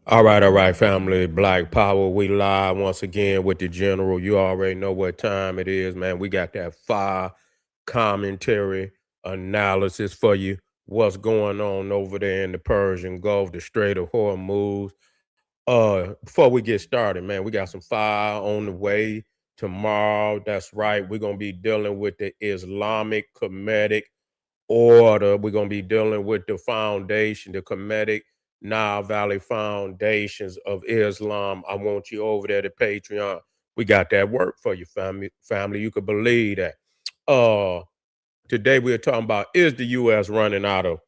All right, family. Black Power. We live once again with the general. You already know what time it is, man. We got that fire commentary analysis for you. What's going on over there in the Persian Gulf, the Strait of Hormuz? Before we get started, man, we got some fire on the way tomorrow. That's right. We're gonna be dealing with the Islamic Comedic order. We're gonna be dealing with the foundation, the Kemetic Nile Valley Foundations of Islam. I want you over there to Patreon. We got that work for you, family. Family, you could believe that. Uh, Today we're talking about, is the U.S. running out of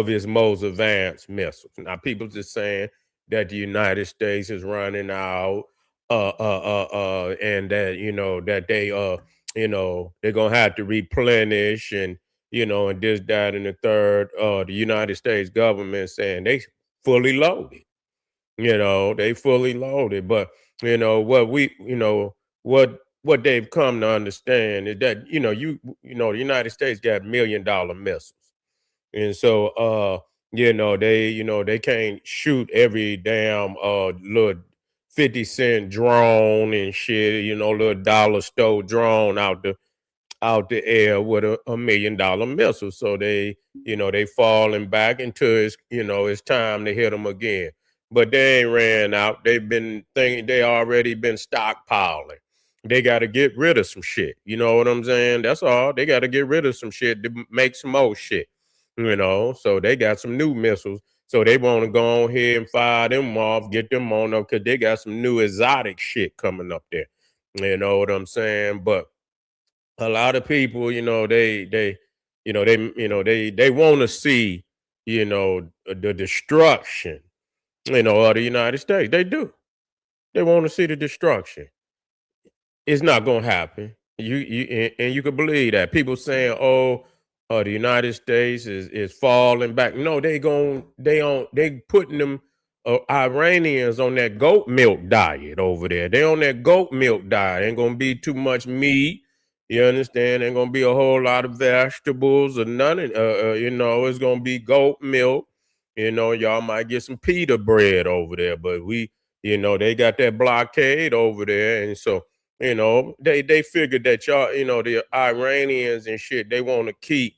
its most advanced missiles? Now, people just saying that the United States is running out, and that that they're gonna have to replenish, and and this, that, and the third. The United States government saying they fully loaded. They fully loaded, but what what they've come to understand is that the United States got $1 million missiles, and so they can't shoot every damn little 50-cent drone and shit, little dollar store drone out the air with a $1 million missile. So they falling back into it's time to hit them again. But they ain't ran out. They've been thinking they already been stockpiling. They got to get rid of some shit. You know what I'm saying? That's all. They got to get rid of some shit to make some more shit. So they got some new missiles. So they want to go on here and fire them off, get them on up, because they got some new exotic shit coming up there. You know what I'm saying? But a lot of people, they want to see, the destruction, of the United States. They do. They want to see the destruction. It's not gonna happen. And you can believe that. People saying, "Oh, the United States is falling back." No, they putting them Iranians on that goat milk diet over there. They on that goat milk diet. Ain't gonna be too much meat. You understand? Ain't gonna be a whole lot of vegetables or nothing. It's gonna be goat milk. Y'all might get some pita bread over there, but they got that blockade over there, and so they figured that y'all, the Iranians and shit, they want to keep,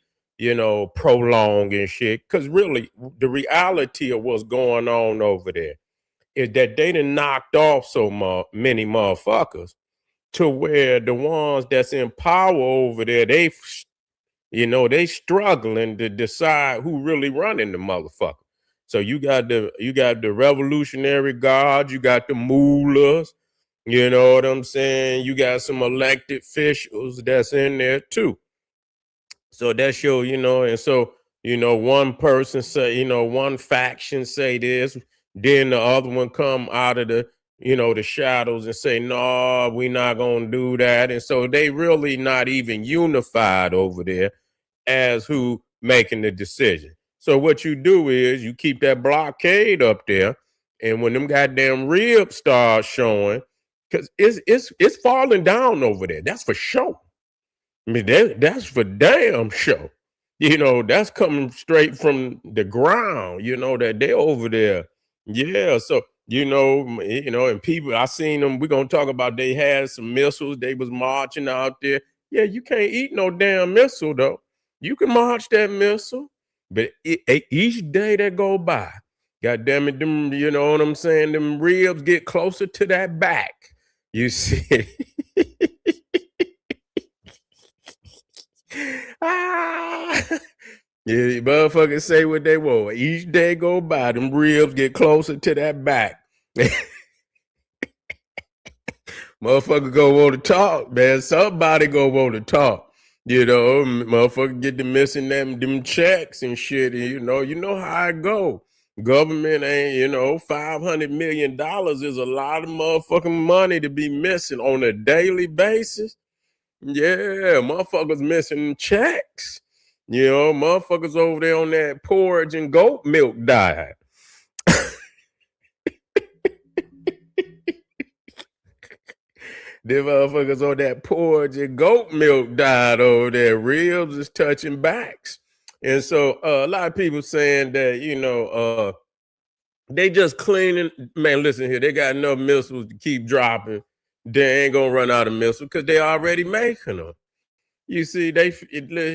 prolong and shit. Cause really, the reality of what's going on over there is that they done knocked off so many motherfuckers to where the ones that's in power over there, they struggling to decide who really running the motherfucker. So you got the Revolutionary Guard, you got the mullahs, you know what I'm saying? You got some elected officials that's in there too. So that's your, and so, one person say, one faction say this, then the other one come out of the shadows and say, no, we not gonna do that. And so they really not even unified over there as who making the decision. So what you do is you keep that blockade up there, and when them goddamn ribs start showing, because it's falling down over there. That's for sure. I mean, that's for damn sure. That's coming straight from the ground. That they over there. Yeah. So and people, I seen them. We're gonna talk about. They had some missiles. They was marching out there. Yeah, you can't eat no damn missile though. You can march that missile, but each day that go by, God damn it, them. You know what I'm saying? Them ribs get closer to that back. You see. Ah, yeah, motherfuckers say what they want. Each day go by, them ribs get closer to that back. Motherfucker go want to talk, man. Somebody go want to talk. Motherfucker get to missing them checks and shit. And you know how I go. Government ain't, $500 million is a lot of motherfucking money to be missing on a daily basis. Yeah, motherfuckers missing checks. Motherfuckers over there on that porridge and goat milk diet. Them motherfuckers on that porridge and goat milk diet over there. Ribs is touching backs. And so a lot of people saying that, They just cleaning. Man, listen here. They got enough missiles to keep dropping. They ain't gonna run out of missiles because they already making them. You see,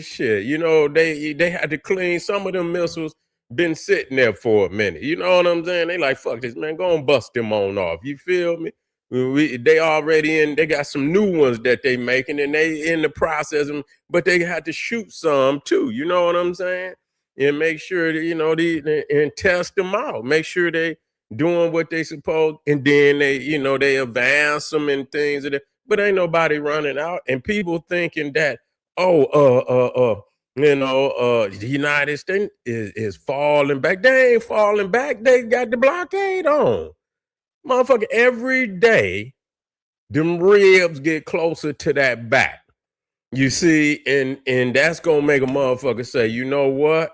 shit. You know, they had to clean some of them missiles. Been sitting there for a minute. You know what I'm saying? They like fuck this man. Go and bust them on off. You feel me? They already in. They got some new ones that they making, and they in the process. But they had to shoot some too. You know what I'm saying? And make sure that and test them out. Make sure they doing what they supposed, and then they advance them and things. But ain't nobody running out, and people thinking that oh the United States is falling back. They ain't falling back. They got the blockade on, motherfucker. Every day, them ribs get closer to that back. You see, and that's gonna make a motherfucker say, you know what?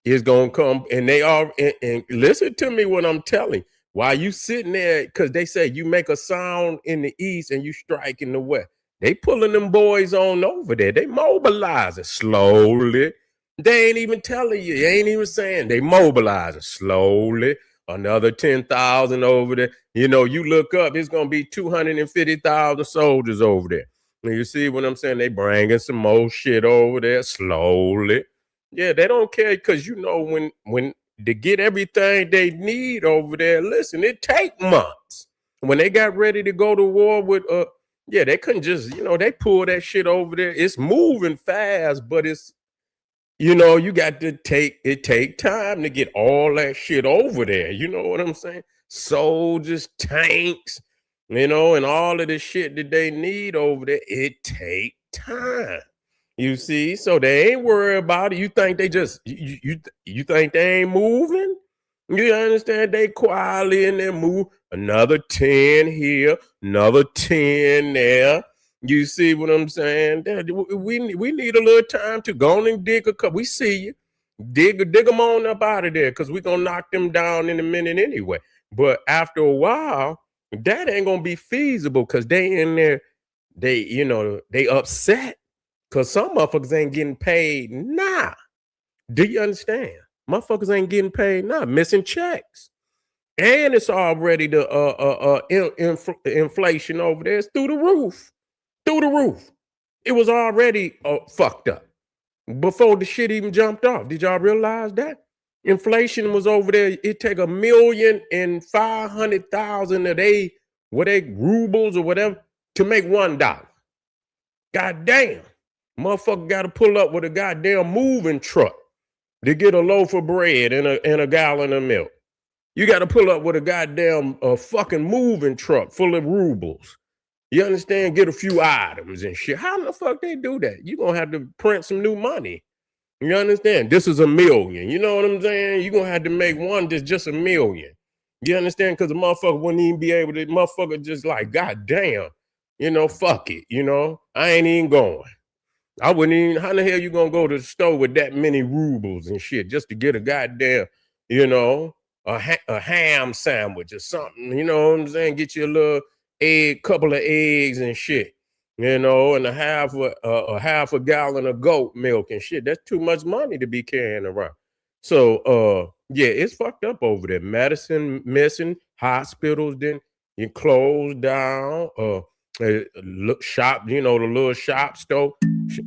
It's gonna come, and they are. And listen to me what I'm telling. While you sitting there, because they say you make a sound in the east and you strike in the west. They pulling them boys on over there. They mobilizing slowly. They ain't even telling you. They ain't even saying they mobilizing slowly. Another 10,000 over there. You know, you look up, it's gonna be 250,000 soldiers over there. You see what I'm saying? They bringing some more shit over there slowly. Yeah, they don't care because when to get everything they need over there, listen, it take months. When they got ready to go to war with they couldn't just, they pull that shit over there. It's moving fast, but you got to take time to get all that shit over there. You know what I'm saying? Soldiers, tanks, and all of the shit that they need over there, it take time. You see, so they ain't worried about it. You think they just you think they ain't moving? You understand? They quietly in there move another 10 here, another 10 there. You see what I'm saying? We need a little time to go on and dig a couple. We see you. Dig them on up out of there because we're gonna knock them down in a minute anyway. But after a while, that ain't gonna be feasible because they in there, they upset because some motherfuckers ain't getting paid. Nah. Do you understand? Motherfuckers ain't getting paid now, missing checks. And it's already the inflation over there. It's through the roof. Through the roof. It was already fucked up before the shit even jumped off. Did y'all realize that? Inflation was over there. It take 1,500,000 a day, rubles or whatever, to make $1. God damn. Motherfucker got to pull up with a goddamn moving truck to get a loaf of bread and a gallon of milk. You got to pull up with a goddamn fucking moving truck full of rubles. You understand? Get a few items and shit. How the fuck they do that? You gonna have to print some new money. You understand? This is 1,000,000. You know what I'm saying? You gonna have to make one that's just 1,000,000. You understand? Because the motherfucker wouldn't even be able to. Motherfucker just like, God damn. Fuck it. I ain't even going. I wouldn't even. How the hell you gonna go to the store with that many rubles and shit just to get a goddamn, a ham sandwich or something? You know what I'm saying? Get you a little couple of eggs and shit, and a half a gallon of goat milk and shit. That's too much money to be carrying around. So yeah, it's fucked up over there. Medicine missing, hospitals then you closed down. Shop, the little shop store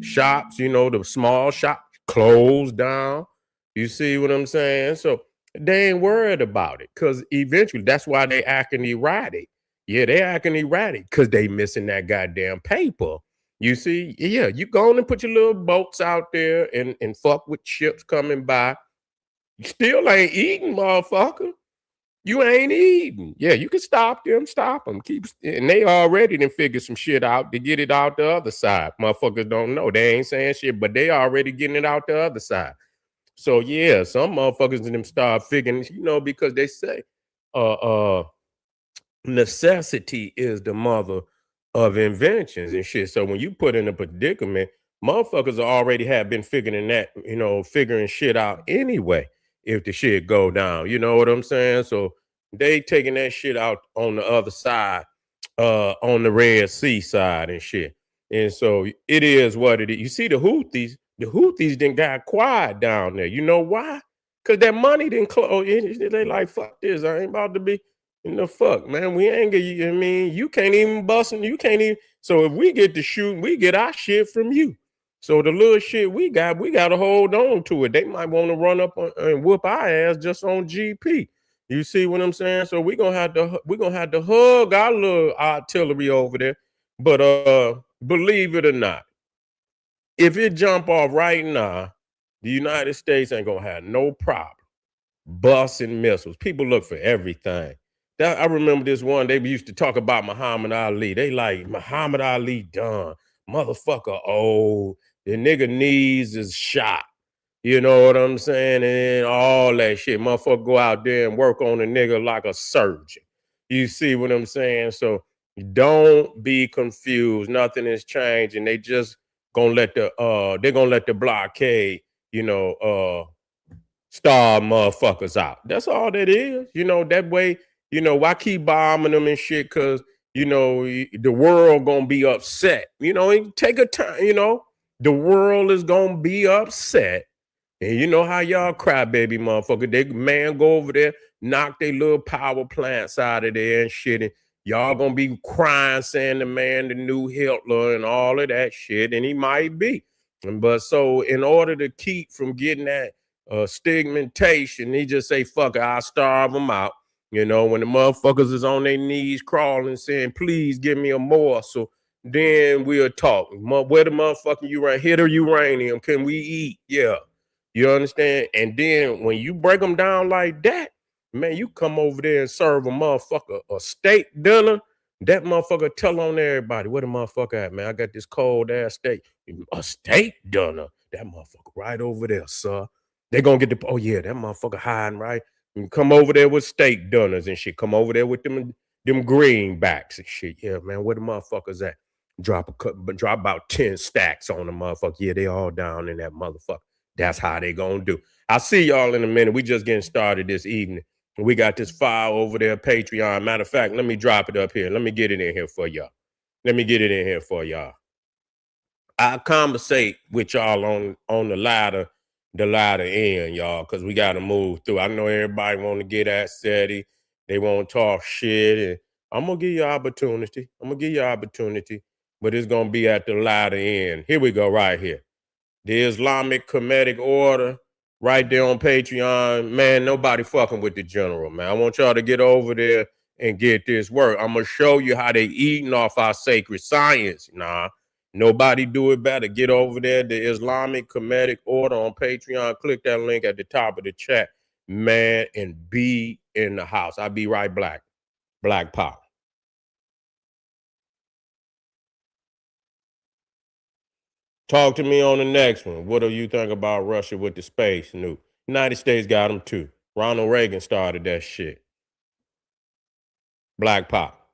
shops, the small shop closed down. You see what I'm saying? So they ain't worried about it because eventually that's why they acting erratic. Yeah, they acting erratic because they missing that goddamn paper. You see, yeah, you go on and put your little boats out there and fuck with ships coming by. You still ain't eating, motherfucker. You ain't eating. Yeah, you can stop them. And they already done figure some shit out to get it out the other side. Motherfuckers don't know. They ain't saying shit, but they already getting it out the other side. So yeah, some motherfuckers in them start figuring, because they say necessity is the mother of inventions and shit. So when you put in a predicament, motherfuckers already have been figuring shit out anyway if the shit go down. You know what I'm saying? So they taking that shit out on the other side, on the Red Sea side and shit. And so it is what it is. You see the Houthis didn't got quiet down there. You know why? Cause that money didn't close. They like, fuck this. I ain't about to be in the fuck, man. We ain't get you. I mean, you can't even bust and you can't even. So if we get to shoot, we get our shit from you. So the little shit we got to hold on to it. They might want to run up and whoop our ass just on GP. You see what I'm saying? So we gonna have to hug our little artillery over there. But believe it or not, if it jump off right now, the United States ain't gonna have no problem busting missiles. People look for everything. I remember this one, they used to talk about Muhammad Ali. They like, Muhammad Ali done. Motherfucker old. The nigga knees is shot. You know what I'm saying? And all that shit. Motherfucker go out there and work on a nigga like a surgeon. You see what I'm saying? So don't be confused. Nothing is changing. They just gonna let the blockade, starve motherfuckers out. That's all that is. That way, why keep bombing them and shit? Cause the world gonna be upset. Take a time, the world is gonna be upset. And you know how y'all crybaby motherfucker. They man go over there, knock their little power plants out of there and shit. And y'all gonna be crying, saying the man the new Hitler and all of that shit. And he might be. But so in order to keep from getting that stigmatization, he just say, fuck it, I'll starve them out. When the motherfuckers is on their knees crawling, saying, please give me a morsel, then we'll talk. Where the motherfucking hit or uranium can we eat? Yeah. You understand? And then when you break them down like that, man, you come over there and serve a motherfucker a steak dinner. That motherfucker tell on everybody, where the motherfucker at, man? I got this cold ass steak. A steak dinner. That motherfucker right over there, sir. They gonna get the, oh yeah, that motherfucker hiding right. You come over there with steak dinners and shit. Come over there with them greenbacks and shit. Yeah, man, where the motherfuckers at? Drop about 10 stacks on the motherfucker. Yeah, they all down in that motherfucker. That's how they gonna do. I'll see y'all in a minute. We just getting started this evening. We got this file over there, Patreon. Matter of fact, let me drop it up here. Let me get it in here for y'all. I'll conversate with y'all on the ladder end, y'all, because we gotta move through. I know everybody want to get at SETI. They want to talk shit, and I'm gonna give you opportunity. But it's gonna be at the ladder end. Here we go, right here. The Islamic Comedic Order, right there on Patreon. Man, nobody fucking with the general, man. I want y'all to get over there and get this work. I'm gonna show you how they eating off our sacred science. Nah, nobody do it better. Get over there, the Islamic Comedic Order on Patreon. Click that link at the top of the chat, man, and be in the house. I'll be right back. Black Power. Talk to me on the next one. What do you think about Russia with the space nuke? United States got them too. Ronald Reagan started that shit. Black Pop.